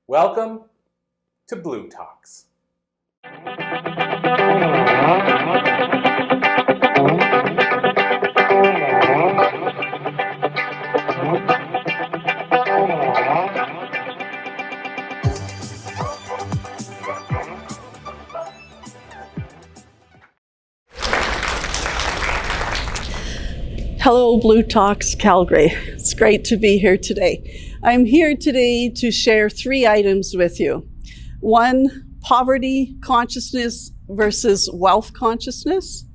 Welcome to Blue Talks. Hello, Blue Talks Calgary. It's great to be here today. I'm here today to share 3 items with you. 1, poverty consciousness versus wealth consciousness.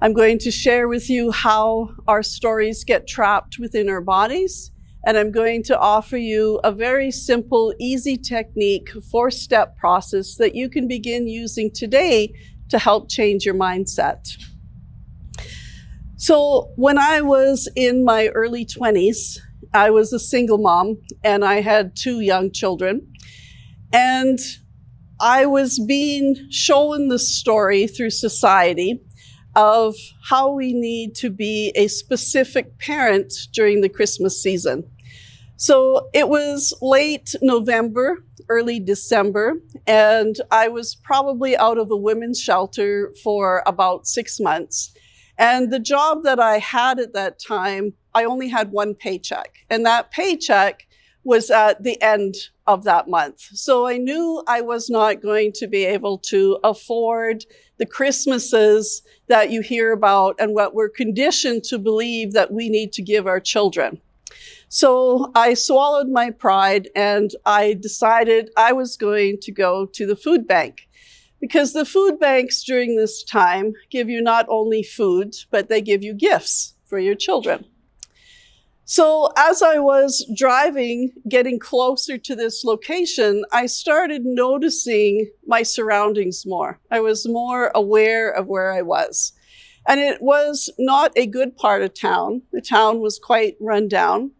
I'm going to share with you how our stories get trapped within our bodies, and I'm going to offer you a very simple, easy technique, 4-step process that you can begin using today to help change your mindset. So when I was in my early 20s, I was a single mom and I had 2 young children. And I was being shown the story through society of how we need to be a specific parent during the Christmas season. So it was late November, early December, and I was probably out of a women's shelter for about 6 months. And the job that I had at that time, I only had 1 paycheck, and that paycheck was at the end of that month. So I knew I was not going to be able to afford the Christmases that you hear about and what we're conditioned to believe that we need to give our children. So I swallowed my pride and I decided I was going to go to the food bank. Because the food banks during this time give you not only food, but they give you gifts for your children. So as I was driving, getting closer to this location, I started noticing my surroundings more. I was more aware of where I was. And it was not a good part of town. The town was quite run down.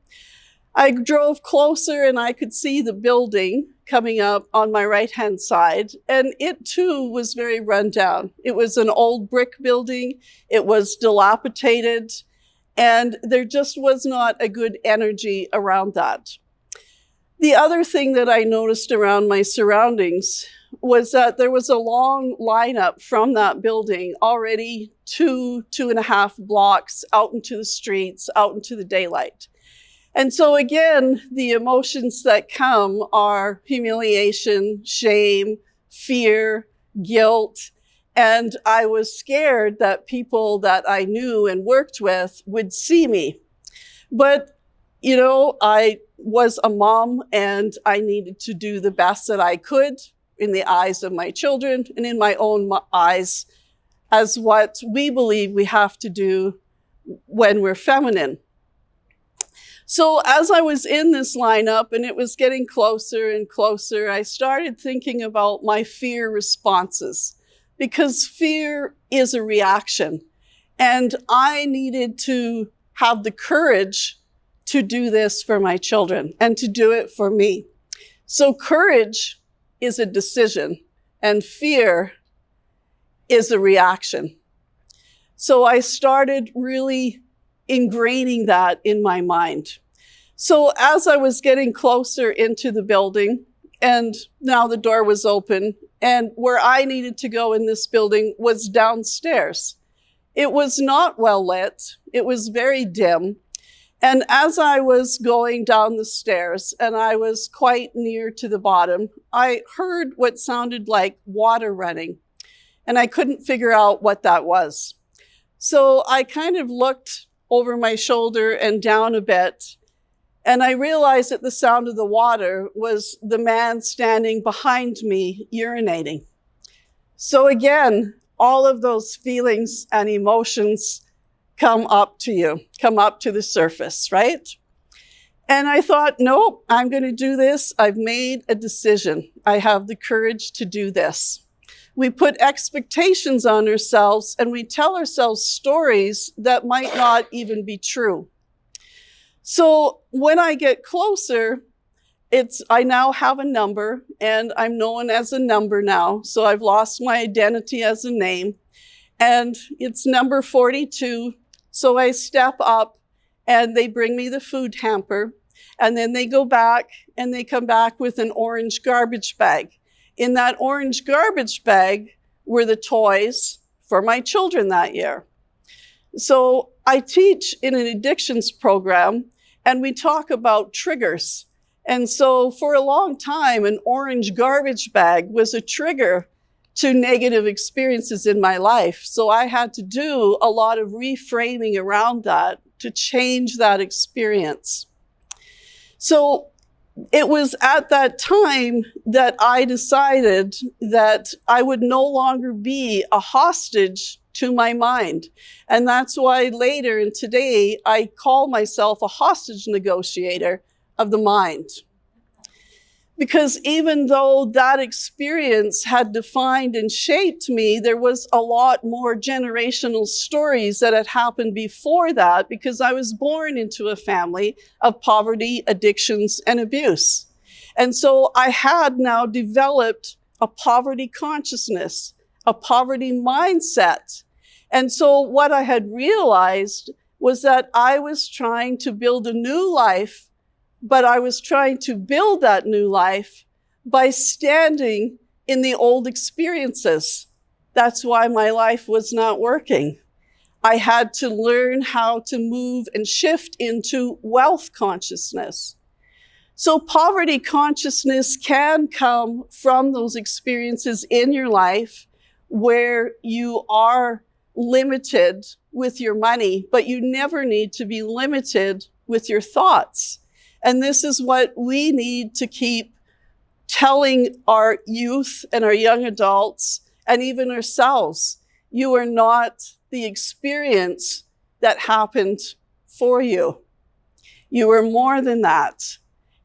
I drove closer and I could see the building coming up on my right-hand side, and it too was very run down. It was an old brick building, it was dilapidated, and there just was not a good energy around that. The other thing that I noticed around my surroundings was that there was a long lineup from that building already 2.5 blocks out into the streets, out into the daylight. And so again, the emotions that come are humiliation, shame, fear, guilt, and I was scared that people that I knew and worked with would see me. But, you know, I was a mom and I needed to do the best that I could in the eyes of my children and in my own eyes as what we believe we have to do when we're feminine. So as I was in this lineup and it was getting closer and closer, I started thinking about my fear responses, because fear is a reaction. And I needed to have the courage to do this for my children and to do it for me. So courage is a decision and fear is a reaction. So I started really ingraining that in my mind. So as I was getting closer into the building, and now the door was open, and where I needed to go in this building was downstairs. It was not well lit, it was very dim, and as I was going down the stairs, and I was quite near to the bottom, I heard what sounded like water running, and I couldn't figure out what that was. So I kind of looked over my shoulder and down a bit, and I realized that the sound of the water was the man standing behind me urinating. So again, all of those feelings and emotions come up to you, come up to the surface, right? And I thought, nope, I'm going to do this. I've made a decision. I have the courage to do this. We put expectations on ourselves and we tell ourselves stories that might not even be true. So when I get closer, I now have a number and I'm known as a number now. So I've lost my identity as a name and it's number 42. So I step up and they bring me the food hamper. And then they go back and they come back with an orange garbage bag. In that orange garbage bag were the toys for my children that year. So I teach in an addictions program, and we talk about triggers. And so for a long time, an orange garbage bag was a trigger to negative experiences in my life. So I had to do a lot of reframing around that to change that experience. So it was at that time that I decided that I would no longer be a hostage to my mind. And that's why later and today, I call myself a hostage negotiator of the mind. Because even though that experience had defined and shaped me, there was a lot more generational stories that had happened before that, because I was born into a family of poverty, addictions, and abuse. And so I had now developed a poverty consciousness, a poverty mindset. And so what I had realized was that I was trying to build a new life, but I was trying to build that new life by standing in the old experiences. That's why my life was not working. I had to learn how to move and shift into wealth consciousness. So poverty consciousness can come from those experiences in your life where you are limited with your money, but you never need to be limited with your thoughts. And this is what we need to keep telling our youth and our young adults and even ourselves. You are not the experience that happened for you. You are more than that.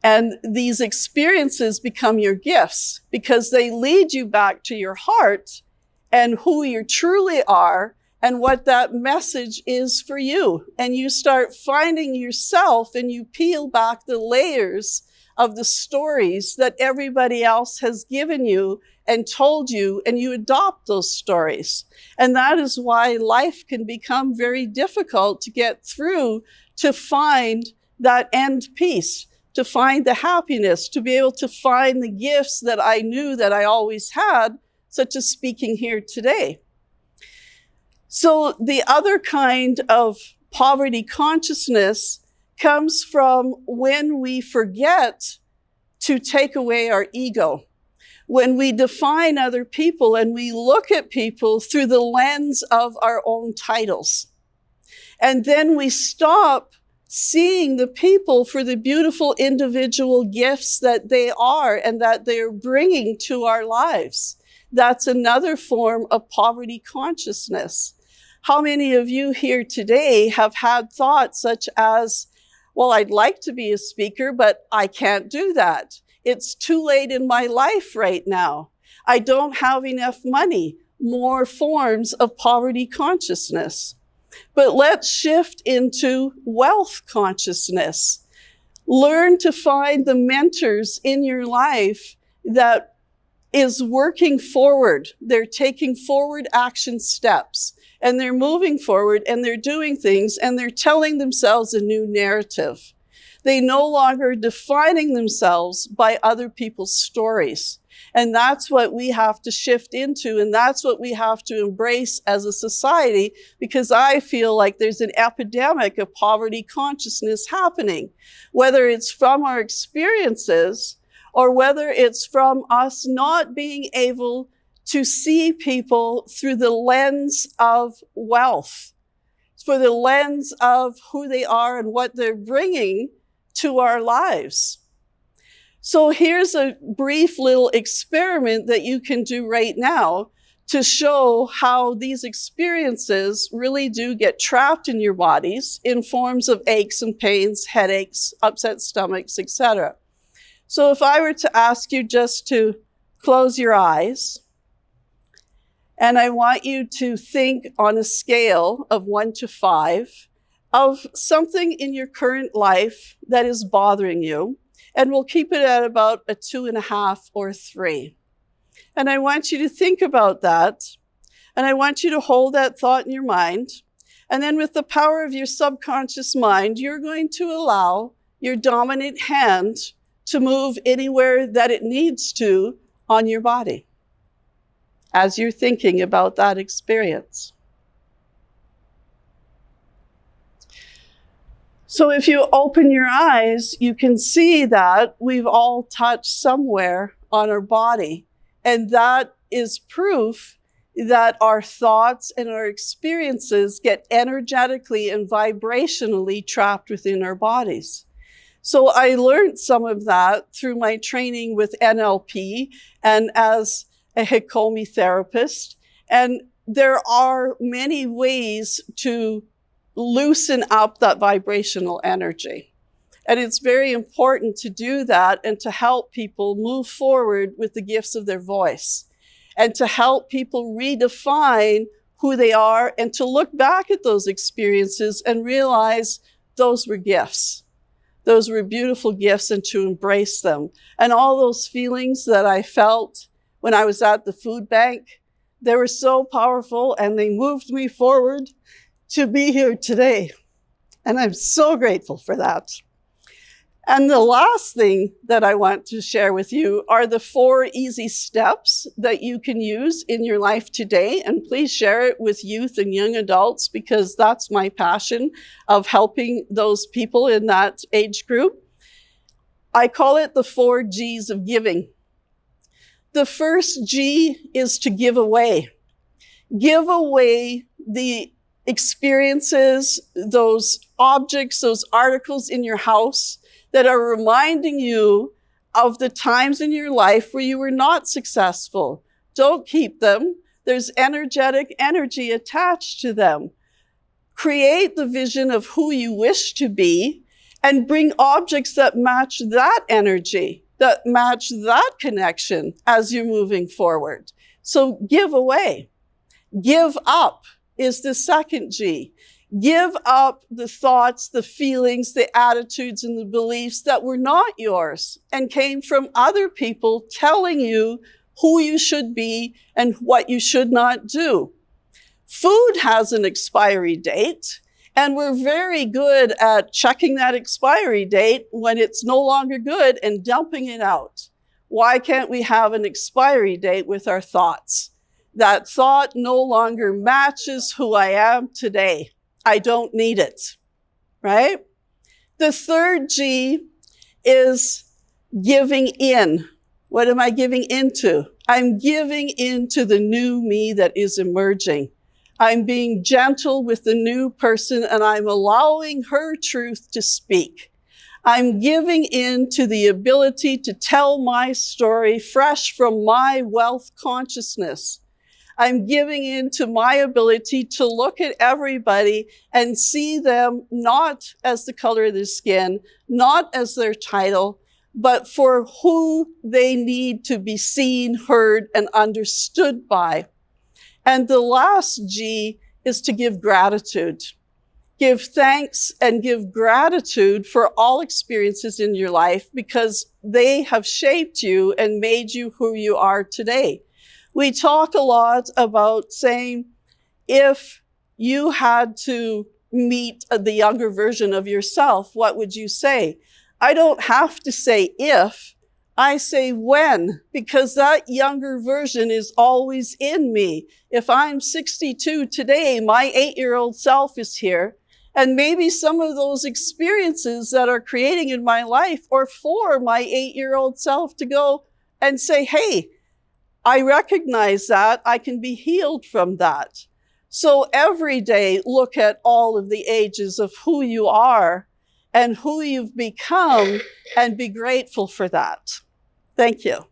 And these experiences become your gifts because they lead you back to your heart and who you truly are and what that message is for you. And you start finding yourself and you peel back the layers of the stories that everybody else has given you and told you, and you adopt those stories. And that is why life can become very difficult to get through, to find that end peace, to find the happiness, to be able to find the gifts that I knew that I always had, such as speaking here today. So the other kind of poverty consciousness comes from when we forget to take away our ego. When we define other people and we look at people through the lens of our own titles. And then we stop seeing the people for the beautiful individual gifts that they are and that they're bringing to our lives. That's another form of poverty consciousness. How many of you here today have had thoughts such as, well, I'd like to be a speaker, but I can't do that. It's too late in my life right now. I don't have enough money. More forms of poverty consciousness. But let's shift into wealth consciousness. Learn to find the mentors in your life that is working forward. They're taking forward action steps. And they're moving forward and they're doing things and they're telling themselves a new narrative. They no longer defining themselves by other people's stories. And that's what we have to shift into, and that's what we have to embrace as a society, because I feel like there's an epidemic of poverty consciousness happening, whether it's from our experiences or whether it's from us not being able to see people through the lens of wealth, for the lens of who they are and what they're bringing to our lives. So here's a brief little experiment that you can do right now to show how these experiences really do get trapped in your bodies in forms of aches and pains, headaches, upset stomachs, etc. So if I were to ask you just to close your eyes, and I want you to think on a scale of 1 to 5 of something in your current life that is bothering you. And we'll keep it at about a 2.5 or 3. And I want you to think about that. And I want you to hold that thought in your mind. And then with the power of your subconscious mind, you're going to allow your dominant hand to move anywhere that it needs to on your body as you're thinking about that experience. So if you open your eyes, you can see that we've all touched somewhere on our body. And that is proof that our thoughts and our experiences get energetically and vibrationally trapped within our bodies. So I learned some of that through my training with NLP and as a Hikomi therapist. And there are many ways to loosen up that vibrational energy. And it's very important to do that and to help people move forward with the gifts of their voice and to help people redefine who they are and to look back at those experiences and realize those were gifts. Those were beautiful gifts and to embrace them. And all those feelings that I felt when I was at the food bank, they were so powerful and they moved me forward to be here today. And I'm so grateful for that. And the last thing that I want to share with you are the 4 easy steps that you can use in your life today. And please share it with youth and young adults because that's my passion of helping those people in that age group. I call it the 4 G's of giving. The first G is to give away. Give away the experiences, those objects, those articles in your house that are reminding you of the times in your life where you were not successful. Don't keep them. There's energetic energy attached to them. Create the vision of who you wish to be and bring objects that match that energy, that match that connection as you're moving forward. So give away. Give up is the second G. Give up the thoughts, the feelings, the attitudes, and the beliefs that were not yours and came from other people telling you who you should be and what you should not do. Food has an expiry date, and we're very good at checking that expiry date when it's no longer good and dumping it out. Why can't we have an expiry date with our thoughts? That thought no longer matches who I am today. I don't need it, right? The third G is giving in. What am I giving into? I'm giving into the new me that is emerging. I'm being gentle with the new person and I'm allowing her truth to speak. I'm giving in to the ability to tell my story fresh from my wealth consciousness. I'm giving in to my ability to look at everybody and see them not as the color of their skin, not as their title, but for who they need to be seen, heard, and understood by. And the last G is to give gratitude. Give thanks and give gratitude for all experiences in your life because they have shaped you and made you who you are today. We talk a lot about saying, if you had to meet the younger version of yourself, what would you say? I don't have to say if, I say when, because that younger version is always in me. If I'm 62 today, my 8-year-old self is here. And maybe some of those experiences that are creating in my life are for my 8-year-old self to go and say, hey, I recognize that. I can be healed from that. So every day, look at all of the ages of who you are and who you've become and be grateful for that. Thank you.